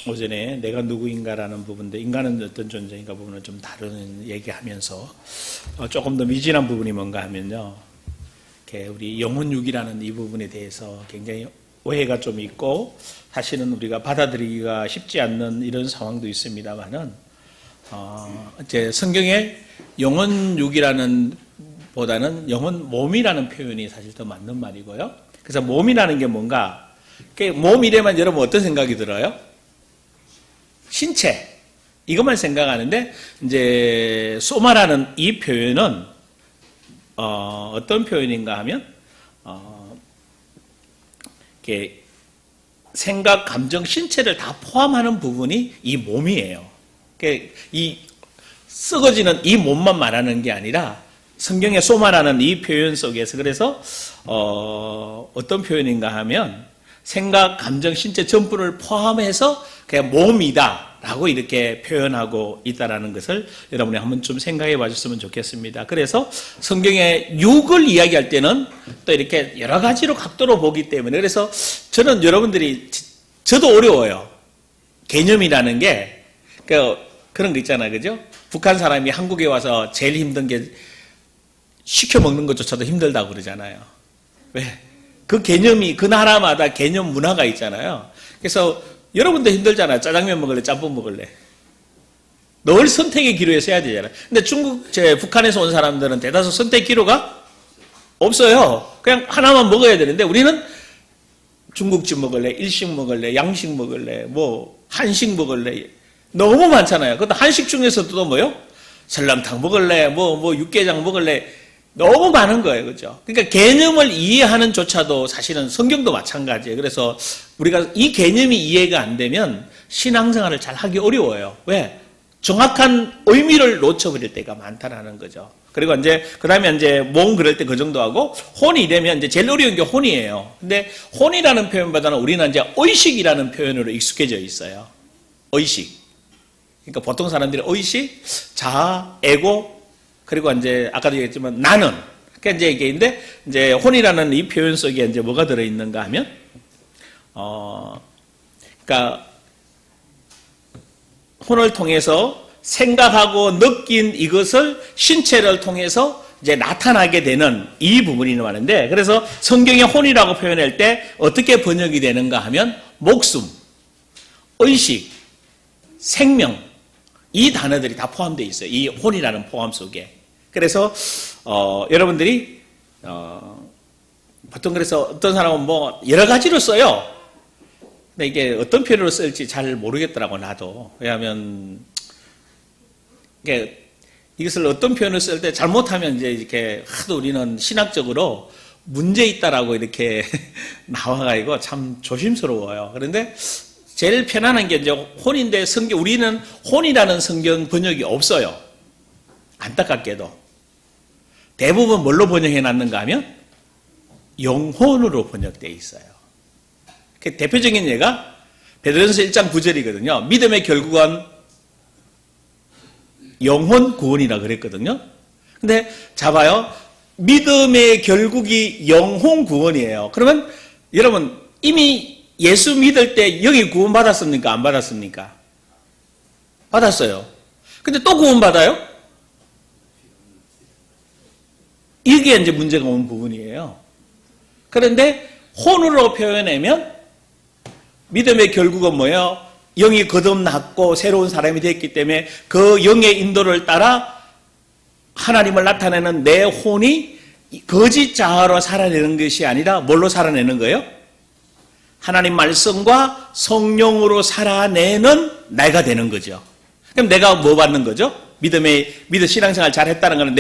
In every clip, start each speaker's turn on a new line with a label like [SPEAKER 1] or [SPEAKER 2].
[SPEAKER 1] 오전에 내가 누구인가라는 부분인데 인간은 어떤 존재인가 부분을 좀 다루는 얘기하면서 조금 더 미진한 부분이 뭔가 하면요, 우리 영혼육이라는 이 부분에 대해서 굉장히 오해가 좀 있고 사실은 우리가 받아들이기가 쉽지 않는 이런 상황도 있습니다만은 이제 성경에 영혼육이라는 보다는 영혼 몸이라는 표현이 사실 더 맞는 말이고요. 그래서 몸이라는 게 뭔가, 몸이래만 여러분 어떤 생각이 들어요? 신체, 이것만 생각하는데, 이제 소마라는 이 표현은 어떤 표현인가 하면 이렇게 생각, 감정, 신체를 다 포함하는 부분이 이 몸이에요. 이 썩어지는 이 몸만 말하는 게 아니라 성경의 소마라는 이 표현 속에서, 그래서 어떤 표현인가 하면 생각, 감정, 신체 전부를 포함해서 그냥 몸이다라고 이렇게 표현하고 있다라는 것을 여러분이 한번 좀 생각해 봐줬으면 좋겠습니다. 그래서 성경의 육을 이야기할 때는 또 이렇게 여러 가지로 각도로 보기 때문에, 그래서 저는 여러분들이, 저도 어려워요. 개념이라는 게, 그런 거 있잖아요. 그죠? 북한 사람이 한국에 와서 제일 힘든 게 시켜 먹는 것조차도 힘들다고 그러잖아요. 왜? 그 개념이, 그 나라마다 개념 문화가 있잖아요. 그래서 여러분도 힘들잖아요. 짜장면 먹을래, 짬뽕 먹을래. 늘 선택의 기로에 서야 되잖아요. 근데 북한에서 온 사람들은 대다수 선택 기로가 없어요. 그냥 하나만 먹어야 되는데 우리는 중국집 먹을래, 일식 먹을래, 양식 먹을래, 한식 먹을래. 너무 많잖아요. 그것도 한식 중에서도 또 뭐요? 설렁탕 먹을래, 육개장 먹을래. 너무 많은 거예요. 그죠? 그러니까 개념을 이해하는 조차도 사실은 성경도 마찬가지예요. 그래서 우리가 이 개념이 이해가 안 되면 신앙생활을 잘 하기 어려워요. 왜? 정확한 의미를 놓쳐버릴 때가 많다라는 거죠. 그리고 그 다음에 몸 그럴 때 그 정도 하고, 혼이 되면 제일 어려운 게 혼이에요. 근데 혼이라는 표현보다는 우리는 의식이라는 표현으로 익숙해져 있어요. 의식. 그러니까 보통 사람들이 의식, 자아, 에고, 그리고 아까도 얘기했지만 나는. 그러니까 이게 혼이라는 이 표현 속에 뭐가 들어있는가 하면, 그러니까 혼을 통해서 생각하고 느낀 이것을 신체를 통해서 나타나게 되는 이 부분이 많은데, 그래서 성경의 혼이라고 표현할 때 어떻게 번역이 되는가 하면 목숨, 의식, 생명, 이 단어들이 다 포함되어 있어요. 이 혼이라는 포함 속에. 그래서 여러분들이 보통 그래서 어떤 사람은 여러 가지로 써요. 근데 이게 어떤 표현으로 쓸지 잘 모르겠더라고, 나도. 왜냐하면 이것을 어떤 표현을 쓸 때 잘못하면 이렇게 하도 우리는 신학적으로 문제 있다라고 이렇게 나와가지고 참 조심스러워요. 그런데 제일 편안한 게 혼인데, 우리는 혼이라는 성경 번역이 없어요. 안타깝게도. 대부분 뭘로 번역해 놨는가 하면 영혼으로 번역되어 있어요. 그 대표적인 예가 베드로전서 1장 9절이거든요. 믿음의 결국은 영혼 구원이라 그랬거든요. 근데 봐요. 믿음의 결국이 영혼 구원이에요. 그러면 여러분 이미 예수 믿을 때 영이 구원 받았습니까? 안 받았습니까? 받았어요. 근데 또 구원 받아요? 이게 문제가 온 부분이에요. 그런데 혼으로 표현하면 믿음의 결국은 뭐예요? 영이 거듭났고 새로운 사람이 됐기 때문에 그 영의 인도를 따라 하나님을 나타내는 내 혼이 거짓 자아로 살아내는 것이 아니라 뭘로 살아내는 거예요? 하나님 말씀과 성령으로 살아내는 내가 되는 거죠. 그럼 내가 뭐 받는 거죠? 믿음 신앙생활 잘 했다는 것은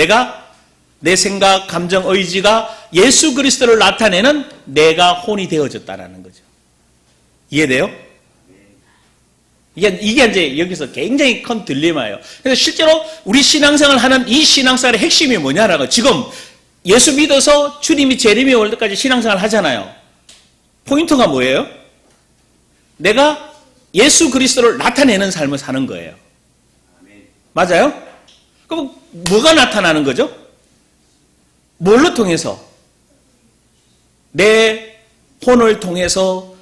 [SPEAKER 1] 내 생각, 감정, 의지가 예수 그리스도를 나타내는 내가 혼이 되어졌다는 거죠. 이해돼요? 이게 여기서 굉장히 큰 딜레마예요. 그래서 실제로 우리 신앙생활을 하는 이 신앙생활의 핵심이 뭐냐라고, 지금 예수 믿어서 주님이 재림이 올 때까지 신앙생활을 하잖아요. 포인트가 뭐예요? 내가 예수 그리스도를 나타내는 삶을 사는 거예요. 맞아요? 그럼 뭐가 나타나는 거죠? 뭘로 통해서? 내 혼을 통해서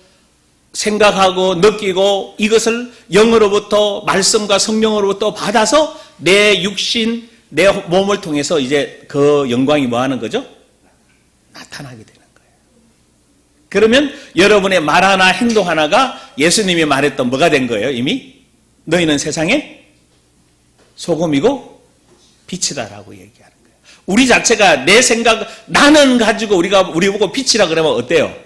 [SPEAKER 1] 생각하고 느끼고 이것을 영으로부터 말씀과 성령으로부터 받아서 내 육신, 내 몸을 통해서 이제 그 영광이 뭐 하는 거죠? 나타나게 되는 거예요. 그러면 여러분의 말 하나, 행동 하나가 예수님이 말했던 뭐가 된 거예요, 이미? 너희는 세상의 소금이고 빛이다라고 얘기하는 거예요. 우리 자체가 내 생각, 나는 가지고 우리 보고 빛이라 그러면 어때요?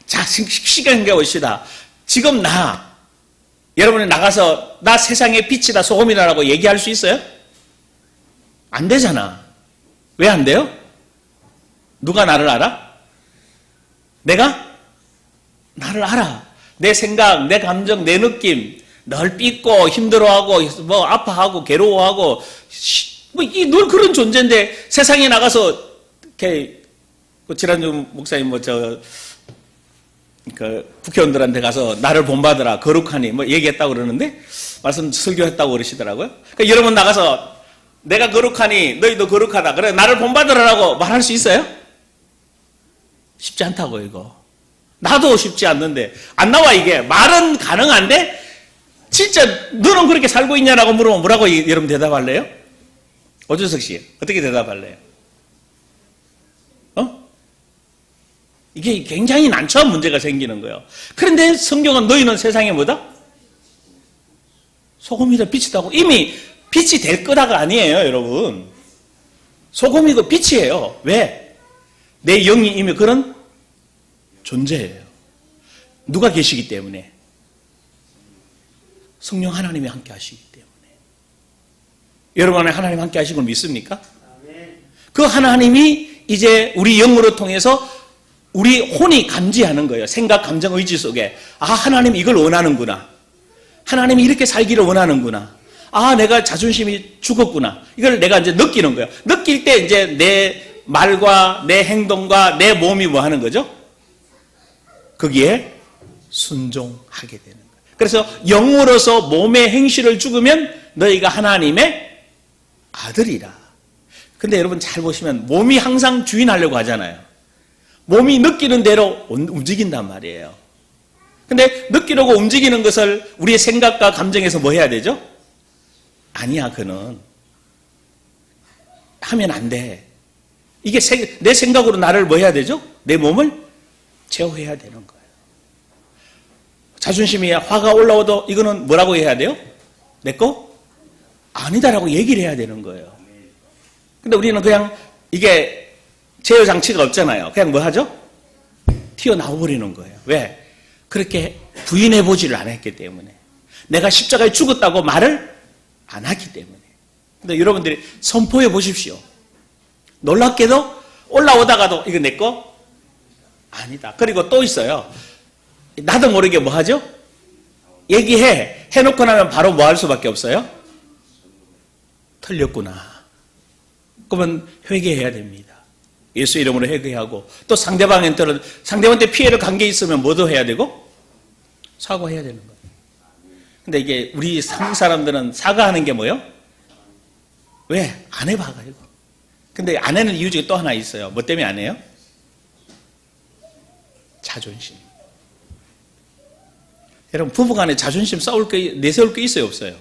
[SPEAKER 1] 자, 시간 생각해 봅시다. 지금 여러분이 나가서 나 세상의 빛이다, 소금이다라고 얘기할 수 있어요? 안 되잖아. 왜 안 돼요? 누가 나를 알아? 내가 나를 알아. 내 생각, 내 감정, 내 느낌, 늘 삐고 힘들어하고 뭐 아파하고 괴로워하고 늘 그런 존재인데 세상에 나가서 이렇게 지난주 목사님 국회의원들한테 가서 나를 본받으라 거룩하니 뭐 얘기했다고 그러는데 말씀 설교했다고 그러시더라고요. 그러니까 여러분 나가서 내가 거룩하니 너희도 거룩하다. 그래 나를 본받으라고 말할 수 있어요? 쉽지 않다고 이거. 나도 쉽지 않는데 안 나와 이게. 말은 가능한데 진짜 너는 그렇게 살고 있냐라고 물으면 뭐라고 여러분 대답할래요? 오준석 씨 어떻게 대답할래요? 이게 굉장히 난처한 문제가 생기는 거예요. 그런데 성경은 너희는 세상에 뭐다? 소금이다 빛이다고 이미 빛이 될 거다가 아니에요, 여러분. 소금이고 빛이에요. 왜? 내 영이 이미 그런 존재예요. 누가 계시기 때문에? 성령 하나님이 함께 하시기 때문에. 여러분 안에 하나님 함께 하신 걸 믿습니까? 그 하나님이 이제 우리 영으로 통해서 우리 혼이 감지하는 거예요. 생각, 감정, 의지 속에. 아, 하나님 이걸 원하는구나. 하나님이 이렇게 살기를 원하는구나. 아, 내가 자존심이 죽었구나. 이걸 내가 이제 느끼는 거예요. 느낄 때 이제 내 말과 내 행동과 내 몸이 뭐 하는 거죠? 거기에 순종하게 되는 거예요. 그래서 영으로서 몸의 행실을 죽으면 너희가 하나님의 아들이라. 근데 여러분 잘 보시면 몸이 항상 주인하려고 하잖아요. 몸이 느끼는 대로 움직인단 말이에요. 근데 느끼려고 움직이는 것을 우리의 생각과 감정에서 뭐 해야 되죠? 아니야, 그는. 하면 안 돼. 이게 내 생각으로 나를 뭐 해야 되죠? 내 몸을 제어해야 되는 거예요. 자존심이 화가 올라오도 이거는 뭐라고 해야 돼요? 내 거? 아니다라고 얘기를 해야 되는 거예요. 근데 우리는 그냥 이게 제어 장치가 없잖아요. 그냥 뭐 하죠? 튀어나와 버리는 거예요. 왜? 그렇게 부인해보지를 않았기 때문에. 내가 십자가에 죽었다고 말을 안 하기 때문에. 근데 여러분들이 선포해 보십시오. 놀랍게도 올라오다가도 이거 내 거? 아니다. 그리고 또 있어요. 나도 모르게 뭐 하죠? 얘기해. 해놓고 나면 바로 뭐 할 수밖에 없어요? 틀렸구나. 그러면 회개해야 됩니다. 예수 이름으로 회개하고 또 상대방한테 피해를 간 게 있으면 뭐도 해야 되고 사과해야 되는 거예요. 근데 이게 우리 한국 사람들은 사과하는 게 뭐예요? 왜? 안 해봐가지고. 근데 안 하는 이유 중에 또 하나 있어요. 뭐 때문에 안 해요? 자존심. 여러분 부부간에 자존심 내세울 게 있어요, 없어요?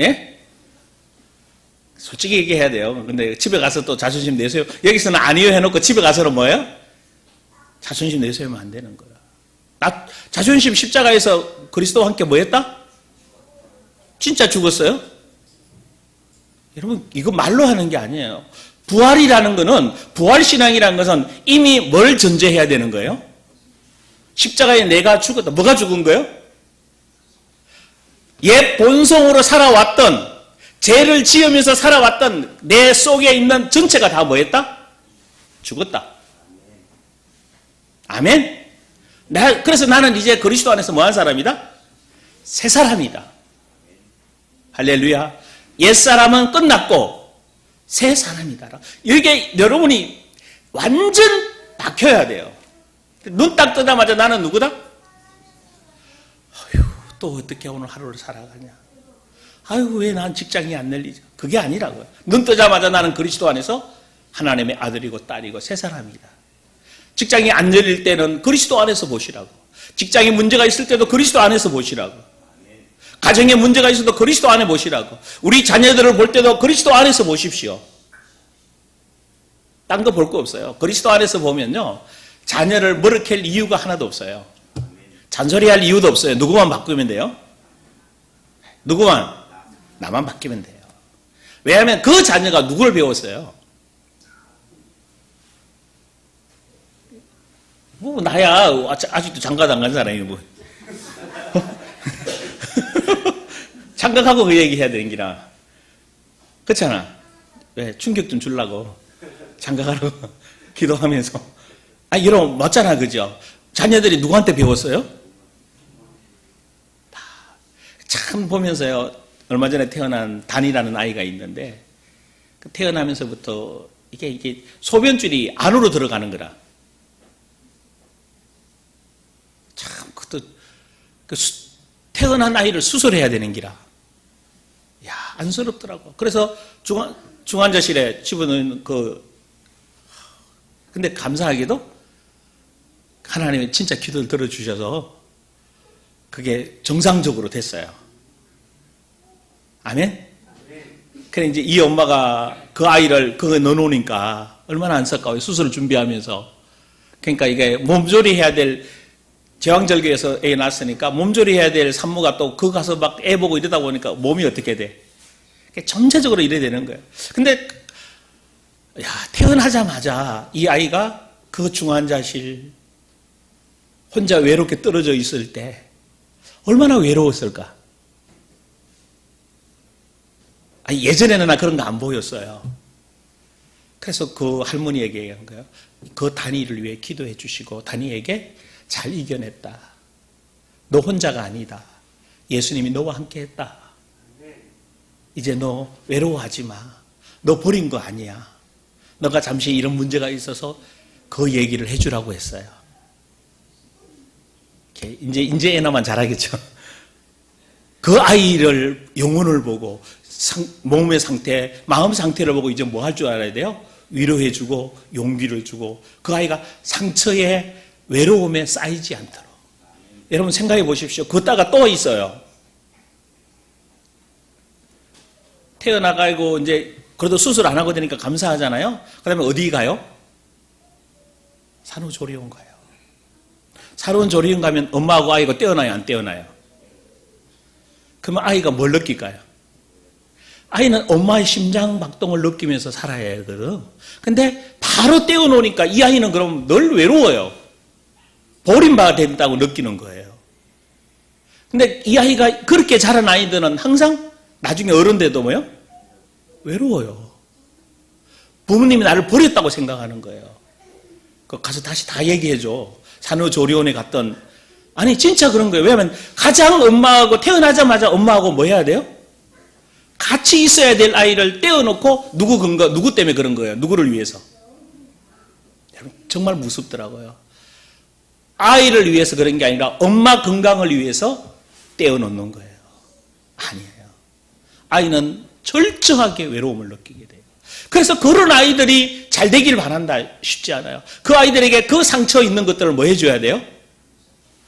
[SPEAKER 1] 예? 솔직히 얘기해야 돼요. 근데 집에 가서 또 자존심 내세요. 여기서는 아니요 해놓고 집에 가서는 뭐예요? 자존심 내세우면 안 되는 거야. 자존심 십자가에서 그리스도와 함께 뭐 했다? 진짜 죽었어요? 여러분 이거 말로 하는 게 아니에요. 부활이라는 거는 부활신앙이라는 것은 이미 뭘 전제해야 되는 거예요? 십자가에 내가 죽었다. 뭐가 죽은 거예요? 옛 본성으로 살아왔던 죄를 지으면서 살아왔던 내 속에 있는 전체가 다 뭐했다? 죽었다. 아멘? 그래서 나는 이제 그리스도 안에서 뭐한 사람이다? 새 사람이다. 할렐루야. 옛사람은 끝났고 새 사람이다. 이게 여러분이 완전 박혀야 돼요. 눈 딱 뜨자마자 나는 누구다? 어휴, 또 어떻게 오늘 하루를 살아가냐. 아유, 왜 난 직장이 안 열리죠? 그게 아니라고요. 눈 뜨자마자 나는 그리스도 안에서 하나님의 아들이고 딸이고 새 사람이다. 직장이 안 열릴 때는 그리스도 안에서 보시라고. 직장에 문제가 있을 때도 그리스도 안에서 보시라고. 가정에 문제가 있어도 그리스도 안에 보시라고. 우리 자녀들을 볼 때도 그리스도 안에서 보십시오. 딴 거 볼 거 없어요. 그리스도 안에서 보면요, 자녀를 머쓱할 이유가 하나도 없어요. 잔소리할 이유도 없어요. 누구만 바꾸면 돼요? 누구만? 나만 바뀌면 돼요. 왜냐하면 그 자녀가 누구를 배웠어요? 뭐 나야 아직도 장가도 안 간 사람이 뭐 장가가고 그 얘기 해야 되는 기라. 그렇잖아. 왜 충격 좀 주려고 장가가라고 기도하면서 이런 맞잖아, 그죠? 자녀들이 누구한테 배웠어요? 참 보면서요, 얼마 전에 태어난 단이라는 아이가 있는데, 태어나면서부터 이게 소변줄이 안으로 들어가는 거라. 참, 태어난 아이를 수술해야 되는 기라. 야, 안쓰럽더라고. 그래서 중환자실에 집어넣는 근데 감사하게도 하나님이 진짜 기도를 들어주셔서 그게 정상적으로 됐어요. 아멘? 그래, 이제 이 엄마가 그 아이를 그거 넣어놓으니까 얼마나 안타까워요. 수술을 준비하면서. 그러니까 이게 몸조리 해야 될, 제왕절개에서 애 낳았으니까 몸조리 해야 될 산모가 또 그거 가서 막 애 보고 이러다 보니까 몸이 어떻게 돼? 전체적으로 이래야 되는 거예요. 근데, 태어나자마자 이 아이가 그 중환자실 혼자 외롭게 떨어져 있을 때 얼마나 외로웠을까? 예전에는 나 그런 거 안 보였어요. 그래서 그 할머니에게 얘기한 거예요. 그 단이를 위해 기도해 주시고 단이에게 잘 이겨냈다. 너 혼자가 아니다. 예수님이 너와 함께 했다. 이제 너 외로워하지 마. 너 버린 거 아니야. 너가 잠시 이런 문제가 있어서 그 얘기를 해주라고 했어요. 이제 애나만 잘하겠죠. 그 아이를 영혼을 보고 몸의 상태, 마음 상태를 보고 이제 뭐 할 줄 알아야 돼요? 위로해주고 용기를 주고 그 아이가 상처에 외로움에 쌓이지 않도록. 여러분 생각해 보십시오. 걷다가 또 있어요. 태어나가고 이제 그래도 수술 안 하고 되니까 감사하잖아요. 그 다음에 어디 가요? 산후조리원 가요. 산후조리원 가면 엄마하고 아이가 떼어나요, 안 떼어나요? 그러면 아이가 뭘 느낄까요? 아이는 엄마의 심장 박동을 느끼면서 살아야 하거든. 근데 바로 떼어놓으니까 이 아이는 그럼 늘 외로워요. 버림받아 된다고 느끼는 거예요. 근데 이 아이가 그렇게 자란 아이들은 항상 나중에 어른 돼도 뭐요? 외로워요. 부모님이 나를 버렸다고 생각하는 거예요. 가서 다시 다 얘기해줘. 산후조리원에 갔던. 아니 진짜 그런 거예요. 왜냐하면 가장 엄마하고 태어나자마자 엄마하고 뭐 해야 돼요? 같이 있어야 될 아이를 떼어놓고 누구 때문에 그런 거예요? 누구를 위해서? 정말 무섭더라고요. 아이를 위해서 그런 게 아니라 엄마 건강을 위해서 떼어놓는 거예요. 아니에요. 아이는 철저하게 외로움을 느끼게 돼요. 그래서 그런 아이들이 잘 되길 바란다 쉽지 않아요. 그 아이들에게 그 상처 있는 것들을 뭐 해줘야 돼요?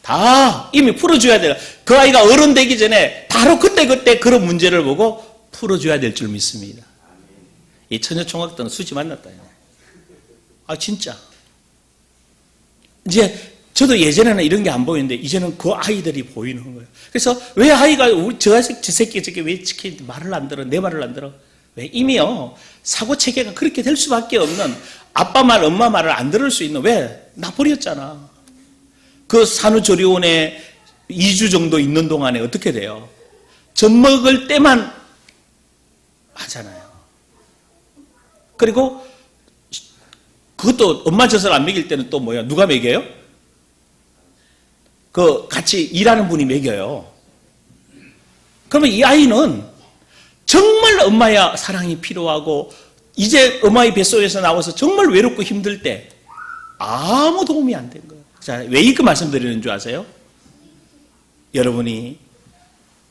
[SPEAKER 1] 다 이미 풀어줘야 돼요. 그 아이가 어른 되기 전에 바로 그때 그런 문제를 보고 풀어줘야 될 줄 믿습니다. 이 처녀총각들은 수지 만났다. 진짜. 이제 저도 예전에는 이런 게 안 보이는데 이제는 그 아이들이 보이는 거예요. 그래서 왜 아이가 저 새끼 저게 왜 말을 안 들어? 내 말을 안 들어? 왜? 이미요 사고 체계가 그렇게 될 수밖에 없는 아빠 말, 엄마 말을 안 들을 수 있는 왜? 나 버렸잖아. 그 산후조리원에 2주 정도 있는 동안에 어떻게 돼요? 젖 먹을 때만 하잖아요. 그리고 그것도 엄마 젖을 안 먹일 때는 또 뭐야? 누가 먹여요? 같이 일하는 분이 먹여요. 그러면 이 아이는 정말 엄마의 사랑이 필요하고 이제 엄마의 뱃속에서 나와서 정말 외롭고 힘들 때 아무 도움이 안 된 거예요. 자, 왜 이렇게 말씀드리는 줄 아세요? 여러분이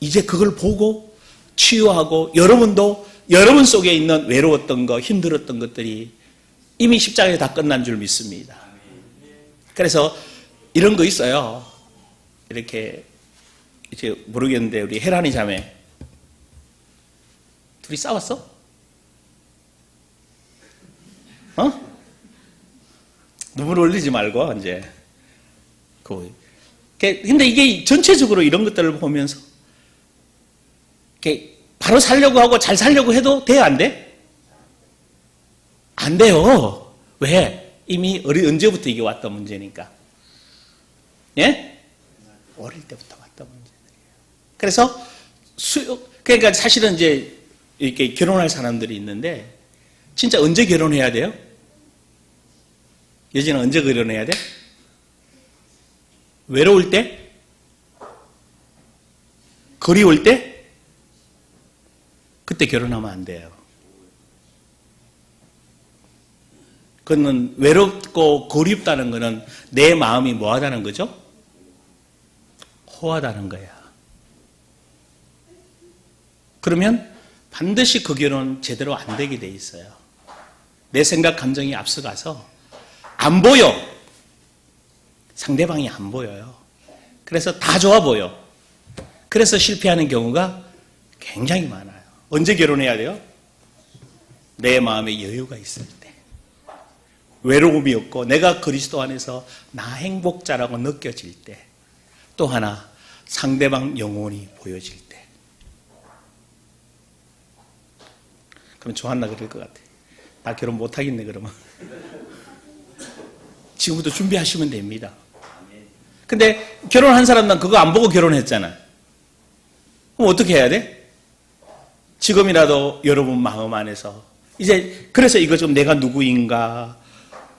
[SPEAKER 1] 이제 그걸 보고 치유하고 여러분도 여러분 속에 있는 외로웠던 거, 힘들었던 것들이 이미 십자가에 다 끝난 줄 믿습니다. 그래서 이런 거 있어요. 이렇게 이제 모르겠는데 우리 혜란이 자매 둘이 싸웠어? 눈물 흘리지 말고 이제 근데 이게 전체적으로 이런 것들을 보면서 이렇게 바로 살려고 하고 잘 살려고 해도 돼? 안 돼? 안 돼요. 왜? 이미 언제부터 이게 왔던 문제니까. 예? 어릴 때부터 왔던 문제들이에요. 그래서 그러니까 사실은 이제 이렇게 결혼할 사람들이 있는데 진짜 언제 결혼해야 돼요? 여진은 언제 결혼해야 돼? 외로울 때? 그리울 때? 그때 결혼하면 안 돼요. 그거는 외롭고 그립다는 거는 내 마음이 뭐하다는 거죠? 허하다는 거야. 그러면 반드시 그 결혼 제대로 안 되게 돼 있어요. 내 생각, 감정이 앞서가서 안 보여. 상대방이 안 보여요. 그래서 다 좋아 보여. 그래서 실패하는 경우가 굉장히 많아요. 언제 결혼해야 돼요? 내 마음에 여유가 있을 때. 외로움이 없고 내가 그리스도 안에서 나 행복자라고 느껴질 때. 또 하나 상대방 영혼이 보여질 때. 그럼 조한나 그럴 것 같아. 나 결혼 못하겠네 그러면. 지금부터 준비하시면 됩니다. 근데 결혼한 사람은 그거 안 보고 결혼했잖아. 그럼 어떻게 해야 돼? 지금이라도 여러분 마음 안에서 이제 그래서 이거 좀 내가 누구인가.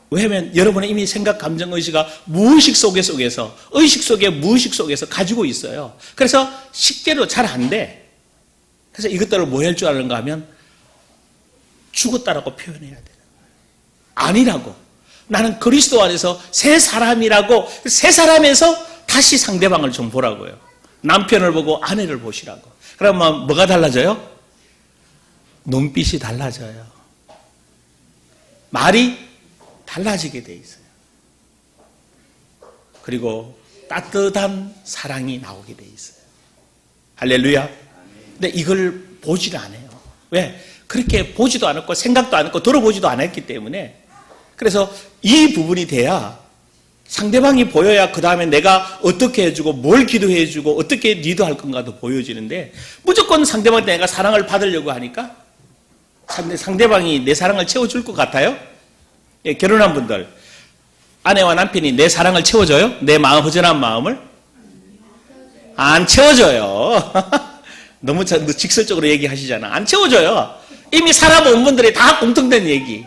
[SPEAKER 1] 왜냐하면 여러분의 이미 생각, 감정, 의식이 무의식 속에서 의식 속에 무의식 속에서 가지고 있어요. 그래서 식대로 잘 안 돼. 그래서 이것들을 뭐 할 줄 아는가 하면 죽었다라고 표현해야 돼. 아니라고. 나는 그리스도 안에서 새 사람이라고, 새 사람에서 다시 상대방을 좀 보라고요. 남편을 보고 아내를 보시라고. 그러면 뭐가 달라져요? 눈빛이 달라져요. 말이 달라지게 돼 있어요. 그리고 따뜻한 사랑이 나오게 돼 있어요. 할렐루야. 근데 이걸 보지를 않아요. 왜? 그렇게 보지도 않았고 생각도 안 했고 들어보지도 않았기 때문에. 그래서 이 부분이 돼야 상대방이 보여야 그 다음에 내가 어떻게 해주고 뭘 기도해주고 어떻게 리드할 건가도 보여지는데 무조건 상대방한테 내가 사랑을 받으려고 하니까 상대방이 내 사랑을 채워줄 것 같아요? 예, 결혼한 분들 아내와 남편이 내 사랑을 채워줘요? 내 마음 허전한 마음을? 안 채워줘요. 너무 직설적으로 얘기하시잖아. 안 채워줘요. 이미 살아본 분들이 다 공통된 얘기.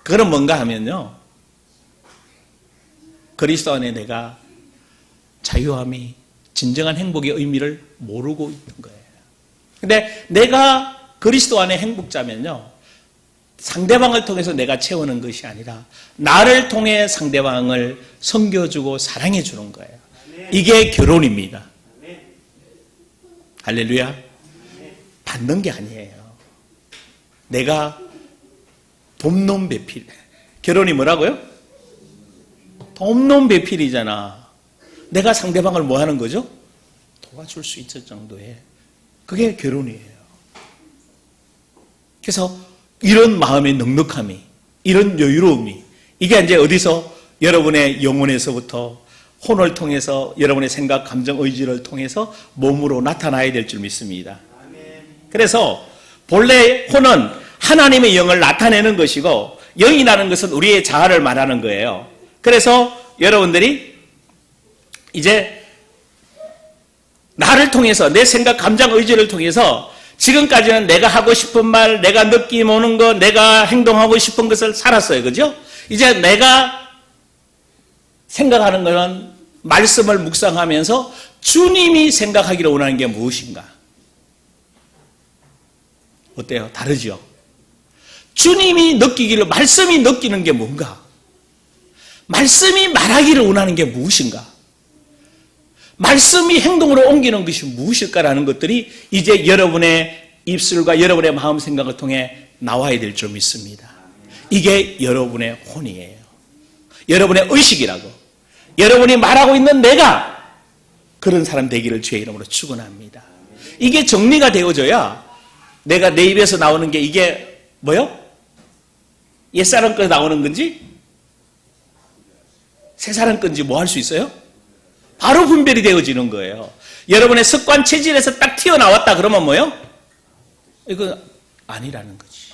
[SPEAKER 1] 그건 뭔가 하면요. 그리스도 안에 내가 자유함이 진정한 행복의 의미를 모르고 있는 거예요. 근데 내가 그리스도 안에 행복자면요. 상대방을 통해서 내가 채우는 것이 아니라 나를 통해 상대방을 섬겨주고 사랑해주는 거예요. 이게 결혼입니다. 할렐루야. 받는 게 아니에요. 내가 돕는 배필. 결혼이 뭐라고요? 돕는 배필이잖아. 내가 상대방을 뭐 하는 거죠? 도와줄 수 있을 정도의. 그게 결혼이에요. 그래서 이런 마음의 넉넉함이, 이런 여유로움이, 이게 이제 어디서 여러분의 영혼에서부터 혼을 통해서 여러분의 생각, 감정, 의지를 통해서 몸으로 나타나야 될 줄 믿습니다. 그래서 본래 혼은 하나님의 영을 나타내는 것이고 영이라는 것은 우리의 자아를 말하는 거예요. 그래서 여러분들이 이제 나를 통해서 내 생각, 감정, 의지를 통해서 지금까지는 내가 하고 싶은 말, 내가 느낌 오는 것, 내가 행동하고 싶은 것을 살았어요. 그죠? 이제 내가 생각하는 것은 말씀을 묵상하면서 주님이 생각하기를 원하는 게 무엇인가? 어때요? 다르죠? 주님이 느끼기를, 말씀이 느끼는 게 뭔가? 말씀이 말하기를 원하는 게 무엇인가? 말씀이 행동으로 옮기는 것이 무엇일까라는 것들이 이제 여러분의 입술과 여러분의 마음 생각을 통해 나와야 될 줄 믿습니다. 이게 여러분의 혼이에요. 여러분의 의식이라고. 여러분이 말하고 있는 내가 그런 사람 되기를 주의 이름으로 축원합니다. 이게 정리가 되어져야 내가 내 입에서 나오는 게 이게 뭐요? 옛사람 거 나오는 건지 새사람 건지 뭐 할 수 있어요? 바로 분별이 되어지는 거예요. 여러분의 습관 체질에서 딱 튀어나왔다 그러면 뭐요? 이거 아니라는 거지.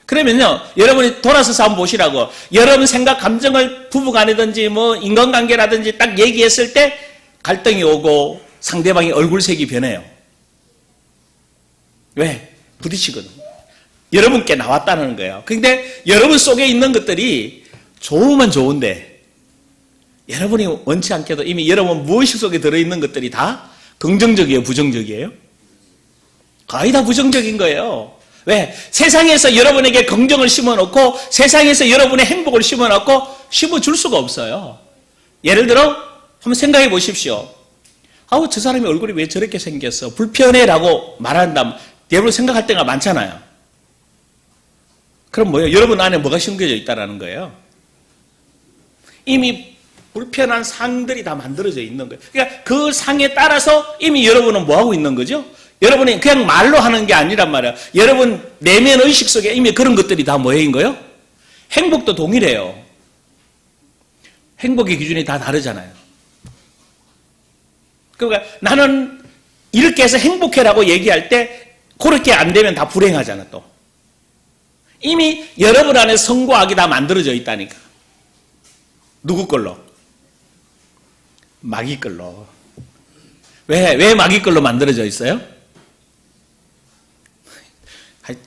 [SPEAKER 1] 그러면요, 여러분이 돌아서서 한번 보시라고. 여러분 생각, 감정을 부부간이든지 뭐 인간관계라든지 딱 얘기했을 때 갈등이 오고 상대방의 얼굴색이 변해요. 왜? 부딪히거든요. 여러분께 나왔다는 거예요. 근데 여러분 속에 있는 것들이 좋으면 좋은데 여러분이 원치 않게도 이미 여러분 무의식 속에 들어있는 것들이 다 긍정적이에요? 부정적이에요? 거의 다 부정적인 거예요. 왜? 세상에서 여러분에게 긍정을 심어놓고 세상에서 여러분의 행복을 심어놓고 심어줄 수가 없어요. 예를 들어 한번 생각해 보십시오. 아우 저 사람이 얼굴이 왜 저렇게 생겼어? 불편해 라고 말한다면 대부분 생각할 때가 많잖아요. 그럼 뭐예요? 여러분 안에 뭐가 심겨져 있다는 거예요? 이미 불편한 상들이 다 만들어져 있는 거예요. 그러니까 그 상에 따라서 이미 여러분은 뭐 하고 있는 거죠? 여러분이 그냥 말로 하는 게 아니란 말이에요. 여러분 내면 의식 속에 이미 그런 것들이 다 뭐인 거예요? 행복도 동일해요. 행복의 기준이 다 다르잖아요. 그러니까 나는 이렇게 해서 행복해라고 얘기할 때 그렇게 안 되면 다 불행하잖아 또. 이미 여러분 안에 선과 악이 다 만들어져 있다니까. 누구 걸로? 마귀 걸로. 왜 마귀 걸로 만들어져 있어요?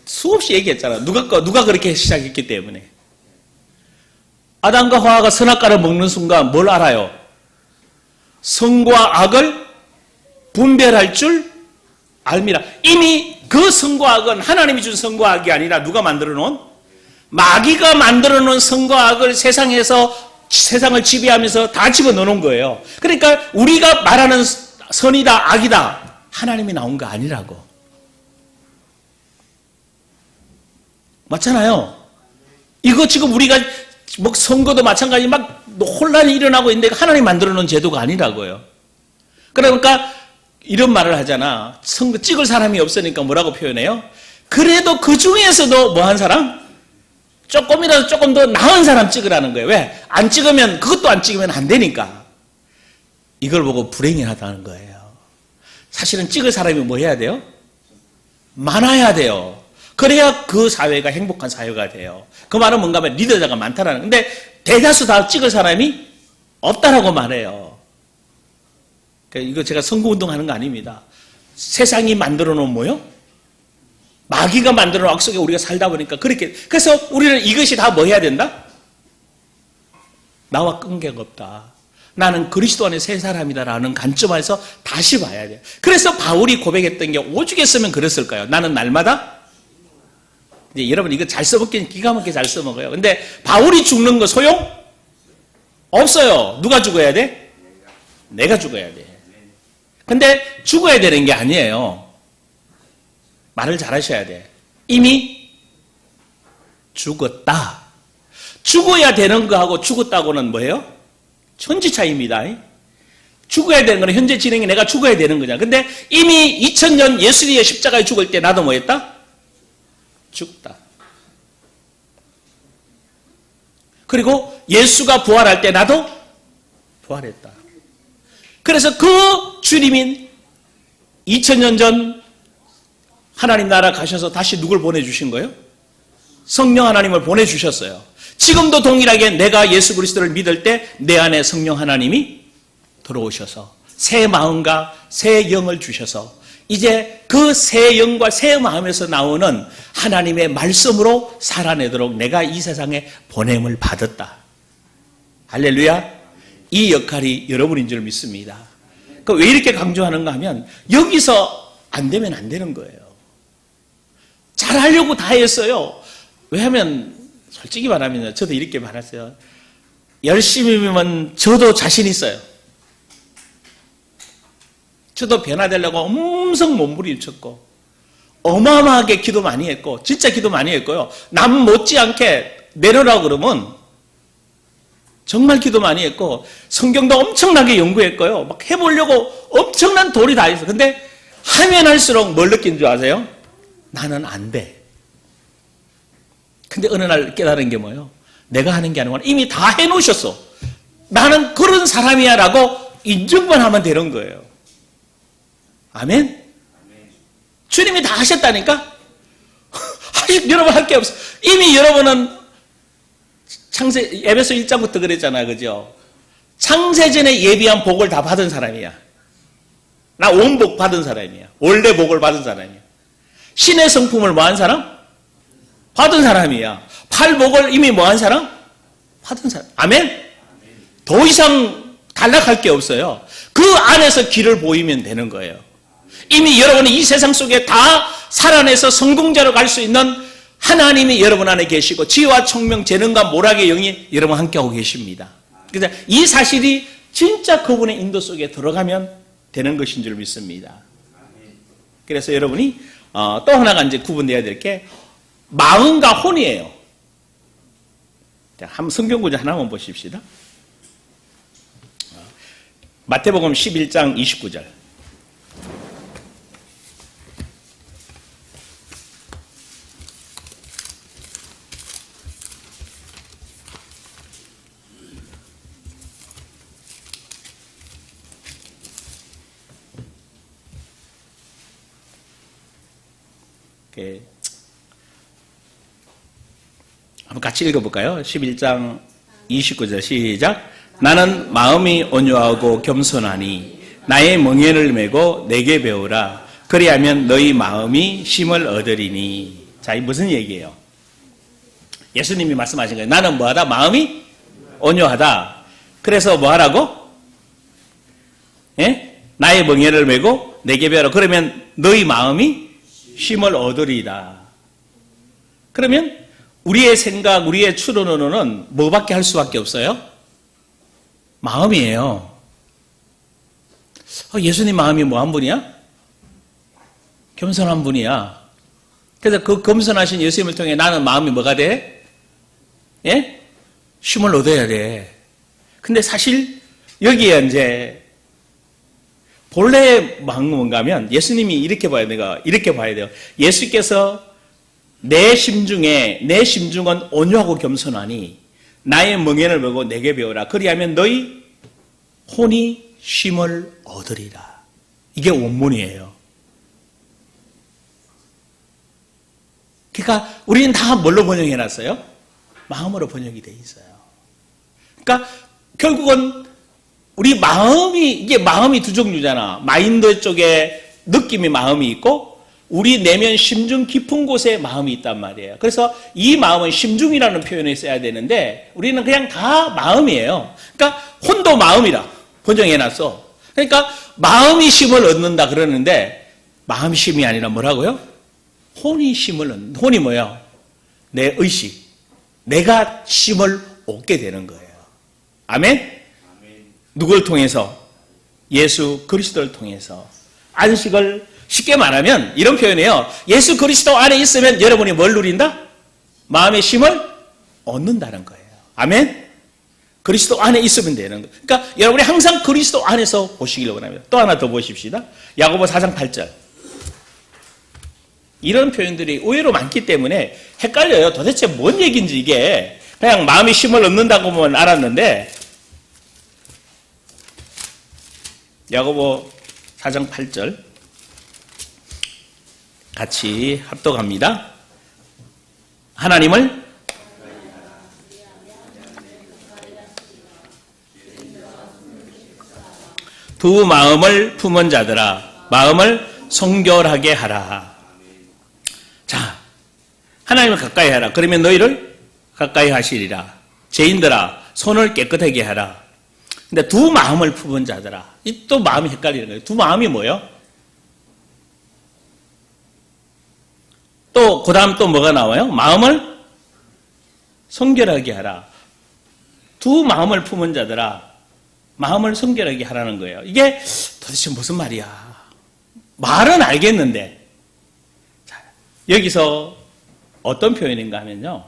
[SPEAKER 1] 수없이 얘기했잖아. 누가 그렇게 시작했기 때문에. 아담과 하와가 선악과를 먹는 순간 뭘 알아요? 선과 악을 분별할 줄 알미라. 이미 그 선과 악은 하나님이 준 선과 악이 아니라 누가 만들어 놓은? 마귀가 만들어 놓은 선과 악을 세상을 지배하면서 다 집어넣어 놓은 거예요. 그러니까 우리가 말하는 선이다 악이다 하나님이 나온 거 아니라고. 맞잖아요. 이거 지금 우리가 뭐 선거도 마찬가지 막 혼란이 일어나고 있는데 하나님 만들어 놓은 제도가 아니라고요. 그러니까 이런 말을 하잖아. 선거 찍을 사람이 없으니까 뭐라고 표현해요? 그래도 그 중에서도 뭐 한 사람? 조금이라도 조금 더 나은 사람 찍으라는 거예요. 왜? 안 찍으면 그것도 안 찍으면 안 되니까. 이걸 보고 불행하다는 거예요. 사실은 찍을 사람이 뭐 해야 돼요? 많아야 돼요. 그래야 그 사회가 행복한 사회가 돼요. 그 말은 뭔가 하면 리더자가 많다라는. 근데 대다수 다 찍을 사람이 없다라고 말해요. 이거 제가 선거운동하는 거 아닙니다. 세상이 만들어 놓은 뭐요? 마귀가 만들어 놓은 악 속에 우리가 살다 보니까 그렇게. 그래서 우리는 이것이 다 뭐 해야 된다? 나와 끈기가 없다. 나는 그리스도 안에 새 사람이다라는 관점에서 다시 봐야 돼요. 그래서 바울이 고백했던 게 오죽했으면 그랬을까요? 나는 날마다 이제 여러분 이거 잘 써먹기는 기가 막히게 잘 써먹어요. 근데 바울이 죽는 거 소용? 없어요. 누가 죽어야 돼? 내가 죽어야 돼. 근데 죽어야 되는 게 아니에요. 말을 잘 하셔야 돼. 이미 죽었다. 죽어야 되는 거하고 죽었다고는 뭐예요? 천지 차이입니다. 죽어야 되는 거는 현재 진행이 내가 죽어야 되는 거잖아. 근데 이미 2000년 예수님의 십자가에 죽을 때 나도 뭐 했다? 죽다. 그리고 예수가 부활할 때 나도 부활했다. 그래서 그 주님인 2000년 전 하나님 나라 가셔서 다시 누굴 보내주신 거예요? 성령 하나님을 보내주셨어요. 지금도 동일하게 내가 예수 그리스도를 믿을 때 내 안에 성령 하나님이 들어오셔서 새 마음과 새 영을 주셔서 이제 그 새 영과 새 마음에서 나오는 하나님의 말씀으로 살아내도록 내가 이 세상에 보냄을 받았다. 할렐루야. 이 역할이 여러분인 줄 믿습니다. 왜 이렇게 강조하는가 하면 여기서 안 되면 안 되는 거예요. 잘하려고 다 했어요. 왜냐하면 솔직히 말하면 저도 이렇게 말했어요. 열심히면 저도 자신 있어요. 저도 변화되려고 엄청 몸부림쳤고 어마어마하게 기도 많이 했고 진짜 기도 많이 했고요. 남 못지않게 내려라고 그러면 정말 기도 많이 했고 성경도 엄청나게 연구했고요. 막 해보려고 엄청난 돌이 다 있어. 근데 하면 할수록 뭘 느낀 줄 아세요? 나는 안 돼. 근데 어느 날 깨달은 게 뭐예요? 내가 하는 게 아니고 이미 다 해놓으셨어. 나는 그런 사람이야 라고 인정만 하면 되는 거예요. 아멘? 주님이 다 하셨다니까? 여러분 할 게 없어. 이미 여러분은 에베소 1장부터 그랬잖아요. 그죠? 창세전에 예비한 복을 다 받은 사람이야. 나 원복 받은 사람이야. 원래 복을 받은 사람이야. 신의 성품을 뭐 한 사람? 받은 사람이야. 팔복을 이미 뭐 한 사람? 받은 사람. 아멘? 더 이상 단락할 게 없어요. 그 안에서 길을 보이면 되는 거예요. 이미 여러분이 이 세상 속에 다 살아내서 성공자로 갈 수 있는 하나님이 여러분 안에 계시고 지혜와 총명, 재능과 모락의 영이 여러분 함께하고 계십니다. 그래서 이 사실이 진짜 그분의 인도 속에 들어가면 되는 것인 줄 믿습니다. 그래서 여러분이 또 하나가 이제 구분되어야 될 게 마음과 혼이에요. 자, 한번 성경 구절 하나만 보십시다. 마태복음 11장 29절. 한번 같이 읽어볼까요? 11장 29절 시작. 나는 마음이 온유하고 겸손하니 나의 멍에를 메고 내게 배우라. 그리하면 너희 마음이 쉼을 얻으리니. 자, 이 무슨 얘기예요? 예수님이 말씀하신 거예요. 나는 뭐하다? 마음이 온유하다. 그래서 뭐하라고? 예? 나의 멍에를 메고 내게 배우라. 그러면 너희 마음이 쉼을 얻으리다. 그러면 우리의 생각, 우리의 추론으로는 뭐밖에 할 수밖에 없어요? 마음이에요. 예수님 마음이 뭐 한 분이야? 겸손한 분이야. 그래서 그 겸손하신 예수님을 통해 나는 마음이 뭐가 돼? 예? 쉼을 얻어야 돼. 근데 사실 여기에 이제 본래 마음은 뭔가 하면 예수님이 이렇게 봐야 돼요. 이렇게 봐야 돼요. 예수께서 내 심중은 온유하고 겸손하니 나의 멍에를 메고 내게 배우라. 그리하면 너희 혼이 쉼을 얻으리라. 이게 원문이에요. 그러니까 우리는 다 뭘로 번역해놨어요? 마음으로 번역이 돼 있어요. 그러니까 결국은 우리 이게 마음이 두 종류잖아. 마인드 쪽에 느낌이 마음이 있고 우리 내면 심중 깊은 곳에 마음이 있단 말이에요. 그래서 이 마음은 심중이라는 표현을 써야 되는데 우리는 그냥 다 마음이에요. 그러니까 혼도 마음이라 번역해놨어. 그러니까 마음이 쉼을 얻는다 그러는데 마음이 쉼이 아니라 뭐라고요? 혼이 쉼을 얻는. 혼이 뭐야? 내 의식. 내가 쉼을 얻게 되는 거예요. 아멘? 누굴 통해서? 예수 그리스도를 통해서 안식을 쉽게 말하면 이런 표현이에요. 예수 그리스도 안에 있으면 여러분이 뭘 누린다? 마음의 쉼을 얻는다는 거예요. 아멘? 그리스도 안에 있으면 되는 거예요. 그러니까 여러분이 항상 그리스도 안에서 보시길 원합니다. 또 하나 더 보십시다. 야고보 4장 8절. 이런 표현들이 의외로 많기 때문에 헷갈려요. 도대체 뭔 얘기인지 이게. 그냥 마음의 쉼을 얻는다고만 알았는데 야고보 4장 8절 같이 합독합니다. 하나님을 두 마음을 품은 자들아 마음을 성결하게 하라. 자, 하나님을 가까이 하라. 그러면 너희를 가까이 하시리라. 죄인들아 손을 깨끗하게 하라. 근데 두 마음을 품은 자들아. 이 또 마음이 헷갈리는 거예요. 두 마음이 뭐예요? 또 그 다음 또 뭐가 나와요? 마음을 성결하게 하라. 두 마음을 품은 자들아 마음을 성결하게 하라는 거예요. 이게 도대체 무슨 말이야? 말은 알겠는데 자, 여기서 어떤 표현인가 하면요.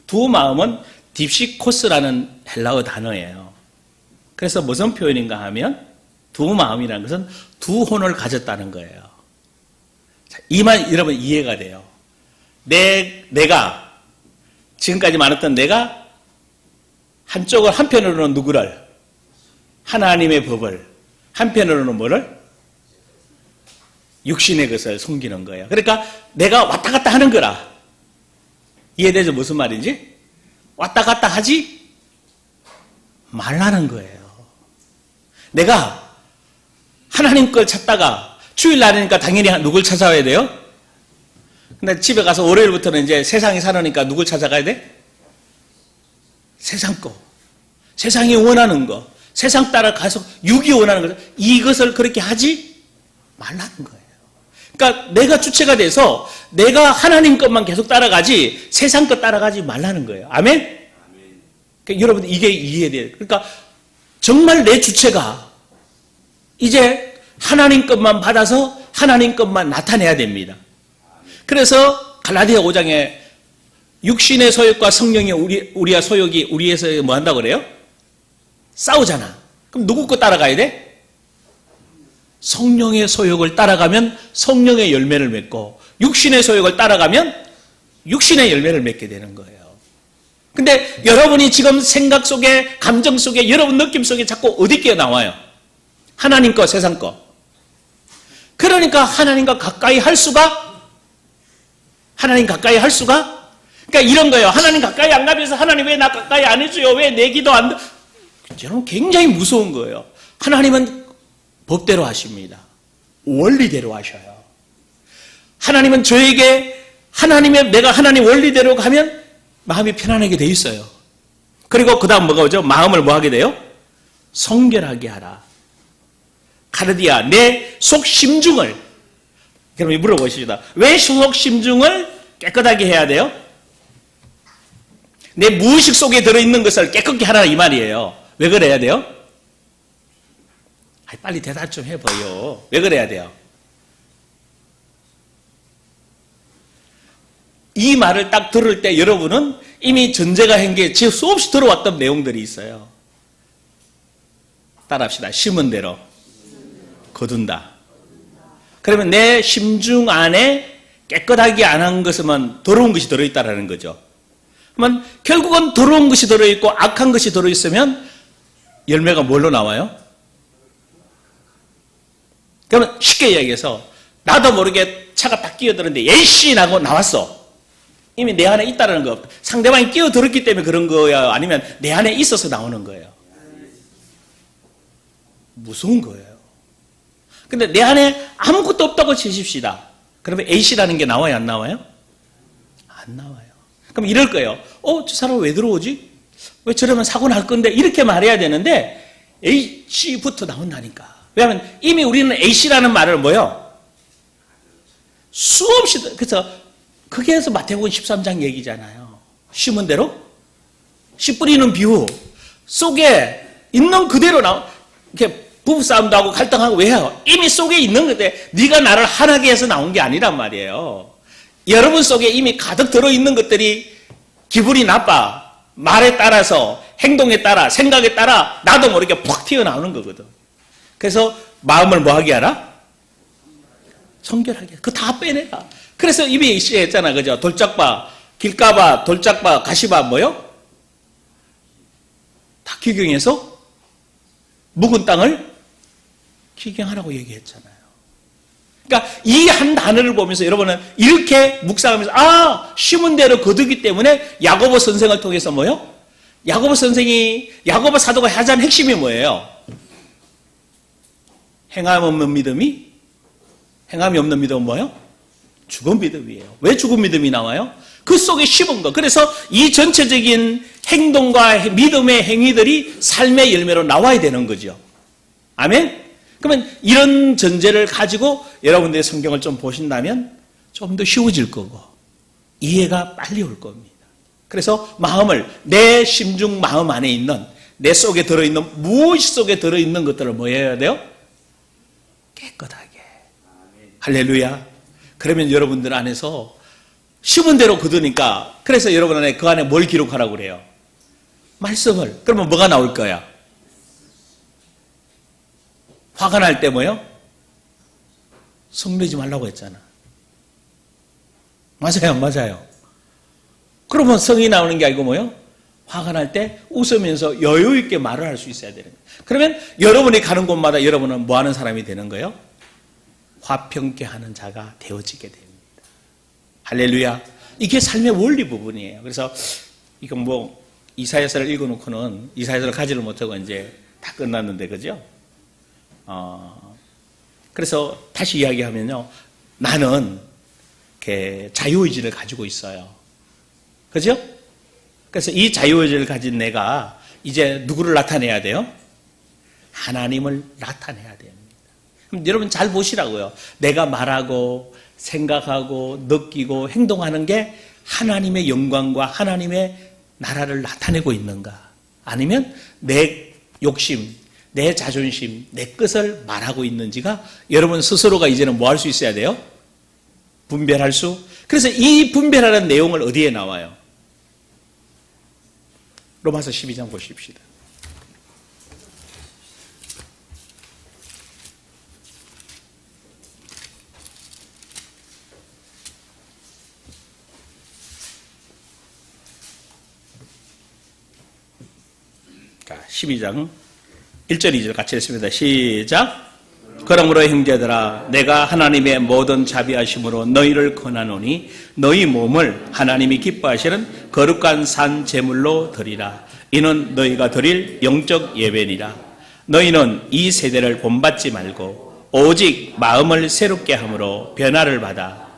[SPEAKER 1] 두 마음은 딥시코스라는 헬라어 단어예요. 그래서 무슨 표현인가 하면 두 마음이라는 것은 두 혼을 가졌다는 거예요. 자, 이만 여러분 이해가 돼요. 내가 지금까지 말했던 내가 한쪽을 한편으로는 누구를 하나님의 법을 한편으로는 뭐를 육신의 것을 숨기는 거예요. 그러니까 내가 왔다 갔다 하는 거라. 이해되죠? 무슨 말인지? 왔다 갔다 하지 말라는 거예요. 내가 하나님 걸 찾다가 주일날이니까 당연히 누굴 찾아와야 돼요? 근데 집에 가서 월요일부터는 이제 세상이 살으니까 누굴 찾아가야 돼? 세상 거. 세상이 원하는 거. 세상 따라가서 육이 원하는 것. 이것을 그렇게 하지 말라는 거예요. 그러니까 내가 주체가 돼서 내가 하나님 것만 계속 따라가지 세상 것 따라가지 말라는 거예요. 아멘? 그러니까 여러분 이게 이해돼요. 그러니까 정말 내 주체가 이제 하나님 것만 받아서 하나님 것만 나타내야 됩니다. 그래서 갈라디아 5장에 육신의 소욕과 성령의 우리와 소욕이 우리에서 뭐 한다고 그래요? 싸우잖아. 그럼 누구 거 따라가야 돼? 성령의 소욕을 따라가면 성령의 열매를 맺고 육신의 소욕을 따라가면 육신의 열매를 맺게 되는 거예요. 근데 여러분이 지금 생각 속에 감정 속에 여러분 느낌 속에 자꾸 어디 게 나와요? 하나님 거 세상 거. 그러니까 하나님과 가까이 할 수가 그러니까 이런 거예요. 하나님 가까이 안 가면서 하나님 왜 나 가까이 안 해줘요? 왜 내 기도 안 여러분 굉장히 무서운 거예요. 하나님은 법대로 하십니다. 원리대로 하셔요. 하나님은 저에게 내가 하나님 원리대로 가면 마음이 편안하게 돼 있어요. 그리고 그 다음 뭐가 오죠? 마음을 뭐 하게 돼요? 성결하게 하라. 카르디아, 내 속 심중을. 그럼 물어보십시다. 왜 속 심중을 깨끗하게 해야 돼요? 내 무의식 속에 들어있는 것을 깨끗게 하라 이 말이에요. 왜 그래야 돼요? 빨리 대답 좀 해봐요. 왜 그래야 돼요? 이 말을 딱 들을 때 여러분은 이미 전제가 한 게 수없이 들어왔던 내용들이 있어요. 따라합시다. 심은 대로 거둔다. 그러면 내 심중 안에 깨끗하게 안 한 것은 더러운 것이 들어있다는 거죠. 그러면 결국은 더러운 것이 들어있고 악한 것이 들어있으면 열매가 뭘로 나와요? 그러면 쉽게 이야기해서 나도 모르게 차가 딱 끼어들었는데 예씨 하고 나왔어. 이미 내 안에 있다는 거. 상대방이 끼어들었기 때문에 그런 거야? 아니면 내 안에 있어서 나오는 거예요? 무서운 거예요. 근데 내 안에 아무것도 없다고 치십시다. 그러면 A씨라는 게 나와요? 안 나와요? 안 나와요. 그럼 이럴 거예요. 저 사람 왜 들어오지? 왜 저러면 사고 날 건데? 이렇게 말해야 되는데 A씨부터 나온다니까. 왜냐하면 이미 우리는 A씨라는 말을 뭐요? 수없이, 그래서 그게 해서 마태복음 13장 얘기잖아요. 심은 대로 씨 뿌리는 비유 속에 있는 그대로 이렇게 부부싸움도 하고 갈등하고 왜 해요? 이미 속에 있는 건데 네가 나를 화나게 해서 나온 게 아니란 말이에요. 여러분 속에 이미 가득 들어있는 것들이 기분이 나빠. 말에 따라서 행동에 따라 생각에 따라 나도 모르게 팍 튀어나오는 거거든. 그래서 마음을 뭐 하게 하라? 성결하게. 그거 다 빼내라. 그래서 이미 했잖아. 그죠? 돌짝봐, 길가봐, 돌짝봐, 가시봐 뭐요? 다 기경해서 묵은 땅을 기경하라고 얘기했잖아요. 그러니까 이 한 단어를 보면서 여러분은 이렇게 묵상하면서 심은 대로 거두기 때문에 야고보 선생을 통해서 뭐요? 야고보 사도가 하자는 핵심이 뭐예요? 행함이 없는 믿음은 뭐예요? 죽은 믿음이에요. 왜 죽은 믿음이 나와요? 그 속에 심은 거. 그래서 이 전체적인 행동과 믿음의 행위들이 삶의 열매로 나와야 되는 거죠. 아멘? 그러면 이런 전제를 가지고 여러분들의 성경을 좀 보신다면 좀 더 쉬워질 거고 이해가 빨리 올 겁니다. 그래서 내 심중 마음 안에 있는 내 속에 들어있는 무엇 속에 들어있는 것들을 뭐 해야 돼요? 깨끗하게. 할렐루야. 그러면 여러분들 안에서 심은 대로 거두니까 그래서 여러분 안에 그 안에 뭘 기록하라고 그래요? 말씀을. 그러면 뭐가 나올 거야? 화가 날 때 뭐요? 성내지 말라고 했잖아. 맞아요, 맞아요. 그러면 성이 나오는 게 아니고 뭐요? 화가 날 때 웃으면서 여유 있게 말을 할 수 있어야 되는 거예요. 그러면 여러분이 가는 곳마다 여러분은 뭐 하는 사람이 되는 거예요? 화평케 하는 자가 되어지게 됩니다. 할렐루야. 이게 삶의 원리 부분이에요. 그래서 이건 뭐 이사야서를 읽어놓고는 이사야서를 가지를 못하고 이제 다 끝났는데, 그죠? 그래서 다시 이야기하면요, 나는 이렇게 자유의지를 가지고 있어요. 그죠? 그래서 이 자유의지를 가진 내가 이제 누구를 나타내야 돼요? 하나님을 나타내야 됩니다. 그럼 여러분 잘 보시라고요. 내가 말하고 생각하고 느끼고 행동하는 게 하나님의 영광과 하나님의 나라를 나타내고 있는가? 아니면 내 욕심, 내 자존심, 내 것을 말하고 있는지가 여러분 스스로가 이제는 뭐 할 수 있어야 돼요? 분별할 수. 그래서 이 분별하는 내용을 어디에 나와요? 로마서 12장 보십시다. 자, 12장 1절 2절 같이 읽습니다. 시작. 그러므로 형제들아, 내가 하나님의 모든 자비하심으로 너희를 권하노니 너희 몸을 하나님이 기뻐하시는 거룩한 산 제물로 드리라. 이는 너희가 드릴 영적 예배니라. 너희는 이 세대를 본받지 말고 오직 마음을 새롭게 함으로 변화를 받아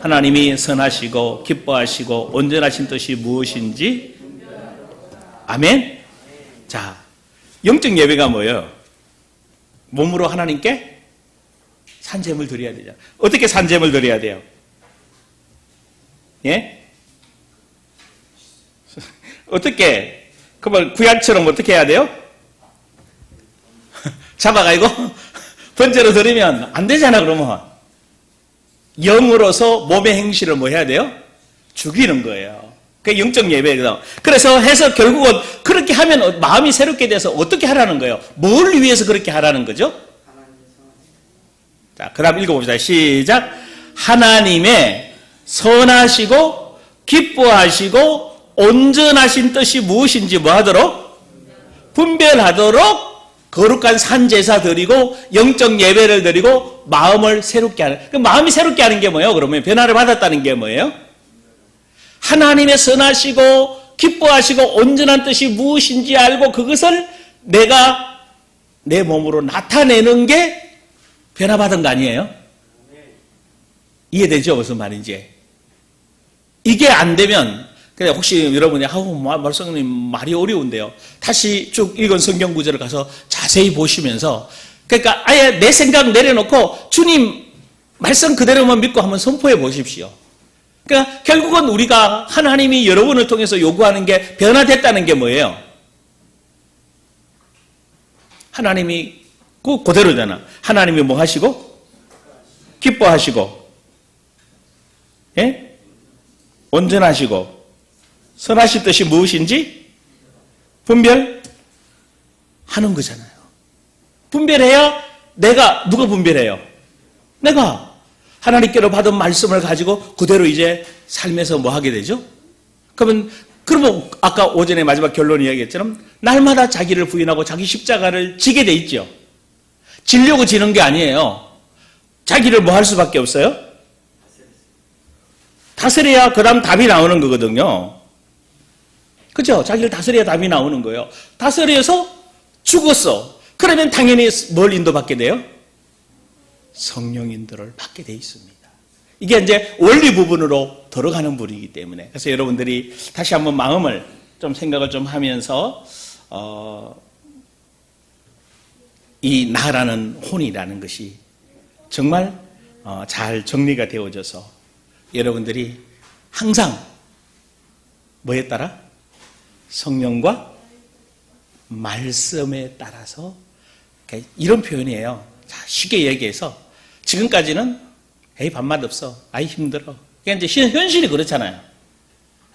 [SPEAKER 1] 하나님이 선하시고 기뻐하시고 온전하신 뜻이 무엇인지. 아멘. 자, 영적 예배가 뭐예요? 몸으로 하나님께 산제물 드려야 되죠. 어떻게 산제물 드려야 돼요? 예? 어떻게? 그러면 구약처럼 어떻게 해야 돼요? 잡아가지고 번제로 드리면 안 되잖아. 그러면 영으로서 몸의 행실을 뭐 해야 돼요? 죽이는 거예요. 그게 영적 예배거든. 그래서 해서 결국은 그렇게 하면 마음이 새롭게 돼서 어떻게 하라는 거예요? 뭘 위해서 그렇게 하라는 거죠? 자, 그 다음 읽어봅시다. 시작. 하나님의 선하시고 기뻐하시고 온전하신 뜻이 무엇인지 뭐 하도록? 분별하도록 거룩한 산제사 드리고 영적 예배를 드리고 마음을 새롭게 하는. 그 마음이 새롭게 하는 게 뭐예요? 그러면 변화를 받았다는 게 뭐예요? 하나님의 선하시고 기뻐하시고 온전한 뜻이 무엇인지 알고 그것을 내가 내 몸으로 나타내는 게 변화받은 거 아니에요? 이해되죠? 무슨 말인지. 이게 안 되면, 그냥 혹시 여러분이 말씀님 말이 어려운데요. 다시 쭉 읽은 성경 구절을 가서 자세히 보시면서, 그러니까 아예 내 생각 내려놓고 주님 말씀 그대로만 믿고 한번 선포해 보십시오. 그러니까 결국은 우리가 하나님이 여러분을 통해서 요구하는 게 변화됐다는 게 뭐예요? 하나님이 그대로잖아. 하나님이 뭐 하시고? 기뻐하시고, 예? 온전하시고, 선하실 뜻이 무엇인지 분별하는 거잖아요. 분별해야 누가 분별해요? 내가 하나님께로 받은 말씀을 가지고 그대로 이제 삶에서 뭐 하게 되죠? 그러면 아까 오전에 마지막 결론 이야기했처럼 날마다 자기를 부인하고 자기 십자가를 지게 돼 있죠. 지려고 지는 게 아니에요. 자기를 뭐 할 수밖에 없어요? 다스려야 그 다음 답이 나오는 거거든요. 그죠? 자기를 다스려야 답이 나오는 거예요. 다스려서 죽었어. 그러면 당연히 뭘 인도받게 돼요? 성령 인도를 받게 돼 있습니다. 이게 이제 원리 부분으로 들어가는 부분이기 때문에. 그래서 여러분들이 다시 한번 마음을 좀 생각을 좀 하면서 이 나라는 혼이라는 것이 정말 잘 정리가 되어져서 여러분들이 항상 뭐에 따라? 성령과 말씀에 따라서 이런 표현이에요. 자, 쉽게 얘기해서 지금까지는 에이 밥맛 없어. 아이 힘들어. 그러니까 이제 현실이 그렇잖아요.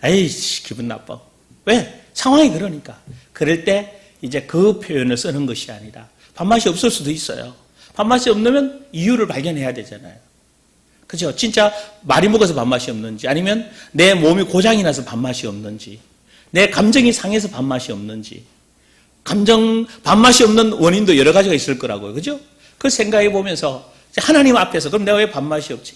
[SPEAKER 1] 에이 기분 나빠. 왜? 상황이 그러니까. 그럴 때 이제 그 표현을 쓰는 것이 아니라 밥맛이 없을 수도 있어요. 밥맛이 없으면 이유를 발견해야 되잖아요. 그죠? 진짜 많이 먹어서 밥맛이 없는지, 아니면 내 몸이 고장이 나서 밥맛이 없는지, 내 감정이 상해서 밥맛이 없는지. 밥맛이 없는 원인도 여러 가지가 있을 거라고요. 그죠? 그걸 생각해 보면서 하나님 앞에서 그럼 내가 왜 밥맛이 없지?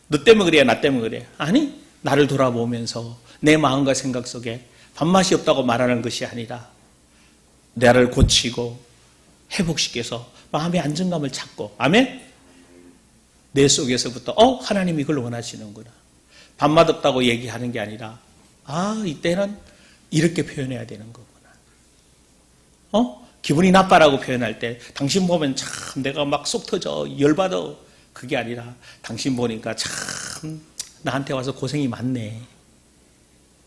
[SPEAKER 1] 너 때문에 그래, 나 때문에 그래? 아니, 나를 돌아보면서 내 마음과 생각 속에 밥맛이 없다고 말하는 것이 아니라 나를 고치고 회복시켜서 마음의 안정감을 찾고, 아멘? 내 속에서부터 하나님이 이걸 원하시는구나. 밥맛 없다고 얘기하는 게 아니라 이때는 이렇게 표현해야 되는 거구나. 기분이 나빠라고 표현할 때 당신 보면 참 내가 막 속 터져 열받아, 그게 아니라 당신 보니까 참 나한테 와서 고생이 많네.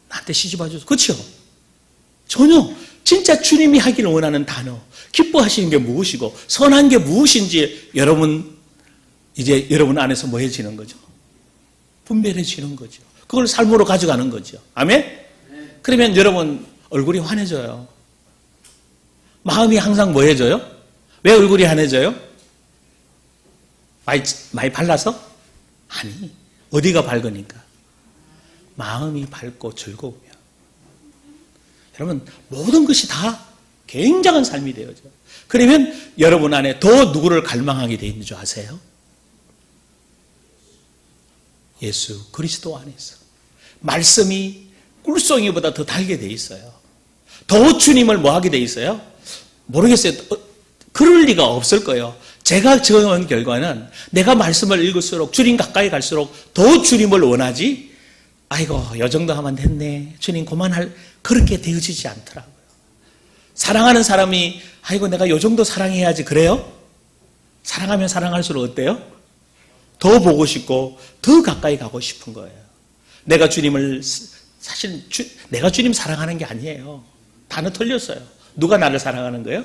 [SPEAKER 1] 나한테 시집 와줘서. 그렇죠? 전혀 진짜 주님이 하기를 원하는 단어, 기뻐하시는 게 무엇이고 선한 게 무엇인지 여러분 안에서 뭐해지는 거죠? 분별해지는 거죠. 그걸 삶으로 가져가는 거죠. 아멘? 그러면 여러분 얼굴이 환해져요. 마음이 항상 뭐해져요? 왜 얼굴이 환해져요? 많이 발라서? 아니, 어디가 밝으니까? 마음이 밝고 즐거우며. 여러분, 모든 것이 다 굉장한 삶이 되어져. 그러면 여러분 안에 더 누구를 갈망하게 되어 있는 줄 아세요? 예수 그리스도 안에서. 말씀이 꿀송이보다 더 달게 되어 있어요. 더 주님을 뭐하게 되어 있어요? 모르겠어요. 그럴 리가 없을 거예요. 제가 경험한 결과는 내가 말씀을 읽을수록 주님 가까이 갈수록 더 주님을 원하지, 아이고 요 정도 하면 됐네, 주님 그만할, 그렇게 되어지지 않더라고요. 사랑하는 사람이 아이고 내가 요 정도 사랑해야지, 그래요? 사랑하면 사랑할수록 어때요? 더 보고 싶고 더 가까이 가고 싶은 거예요. 내가 주님을, 사실 내가 주님 사랑하는 게 아니에요. 단어 틀렸어요. 누가 나를 사랑하는 거예요?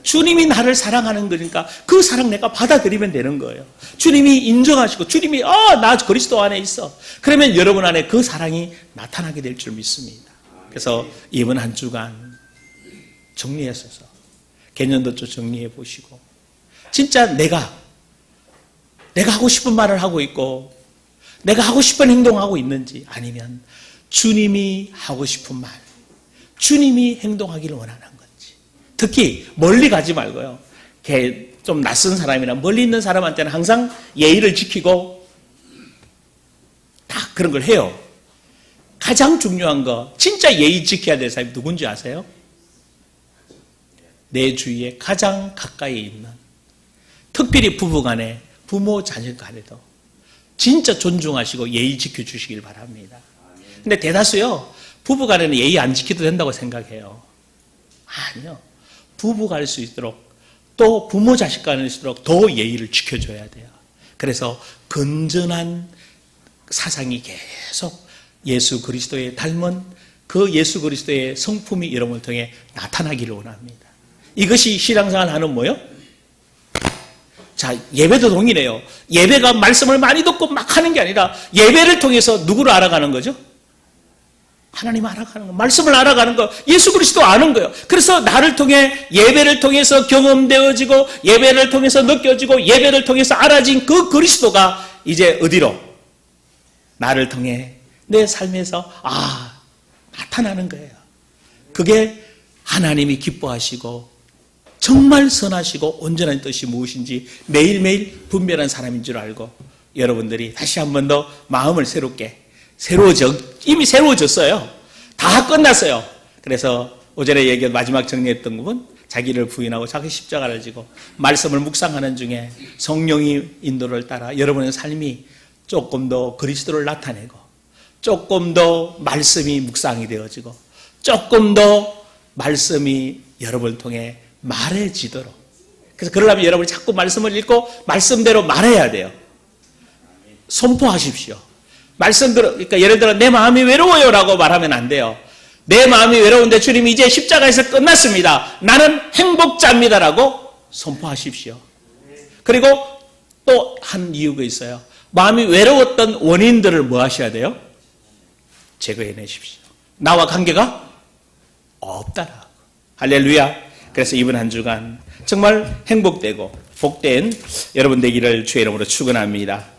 [SPEAKER 1] 주님이 나를 사랑하는 거니까 그 사랑 내가 받아들이면 되는 거예요. 주님이 인정하시고 주님이 나 그리스도 안에 있어. 그러면 여러분 안에 그 사랑이 나타나게 될 줄 믿습니다. 그래서 이번 한 주간 정리하셔서 개년도 좀 정리해 보시고, 진짜 내가 하고 싶은 말을 하고 있고 내가 하고 싶은 행동을 하고 있는지, 아니면 주님이 하고 싶은 말, 주님이 행동하기를 원하는 건지. 특히 멀리 가지 말고요. 좀 낯선 사람이나 멀리 있는 사람한테는 항상 예의를 지키고 다 그런 걸 해요. 가장 중요한 거, 진짜 예의 지켜야 될 사람이 누군지 아세요? 내 주위에 가장 가까이 있는, 특별히 부부간에, 부모 자녀 간에도 진짜 존중하시고 예의 지켜주시길 바랍니다. 근데 대다수요, 부부간에는 예의 안 지켜도 된다고 생각해요. 아니요. 부부 갈 수 있도록, 또 부모 자식 간일수록 더 예의를 지켜줘야 돼요. 그래서 건전한 사상이 계속 예수 그리스도에 닮은 그 예수 그리스도의 성품이 여러분을 통해 나타나기를 원합니다. 이것이 신앙생활 하는 뭐예요? 자, 예배도 동일해요. 예배가 말씀을 많이 듣고 막 하는 게 아니라 예배를 통해서 누구를 알아가는 거죠? 하나님 알아가는 거, 말씀을 알아가는 거, 예수 그리스도 아는 거예요. 그래서 나를 통해, 예배를 통해서 경험되어지고, 예배를 통해서 느껴지고, 예배를 통해서 알아진 그 그리스도가 이제 어디로? 나를 통해 내 삶에서 나타나는 거예요. 그게 하나님이 기뻐하시고 정말 선하시고 온전한 뜻이 무엇인지 매일매일 분별한 사람인 줄 알고, 여러분들이 다시 한 번 더 마음을 새롭게, 이미 새로워졌어요. 다 끝났어요. 그래서 오전에 얘기한 마지막 정리했던 부분, 자기를 부인하고 자기 십자가를 지고 말씀을 묵상하는 중에 성령이 인도를 따라 여러분의 삶이 조금 더 그리스도를 나타내고, 조금 더 말씀이 묵상이 되어지고, 조금 더 말씀이 여러분을 통해 말해지도록. 그래서 그러려면 여러분이 자꾸 말씀을 읽고 말씀대로 말해야 돼요. 선포하십시오. 말씀대로, 그러니까 예를 들어 내 마음이 외로워요라고 말하면 안 돼요. 내 마음이 외로운데 주님이 이제 십자가에서 끝났습니다, 나는 행복자입니다라고 선포하십시오. 그리고 또 한 이유가 있어요. 마음이 외로웠던 원인들을 뭐 하셔야 돼요? 제거해내십시오. 나와 관계가 없다라고. 할렐루야. 그래서 이번 한 주간 정말 행복되고 복된 여러분 되기를 주의 이름으로 축원합니다.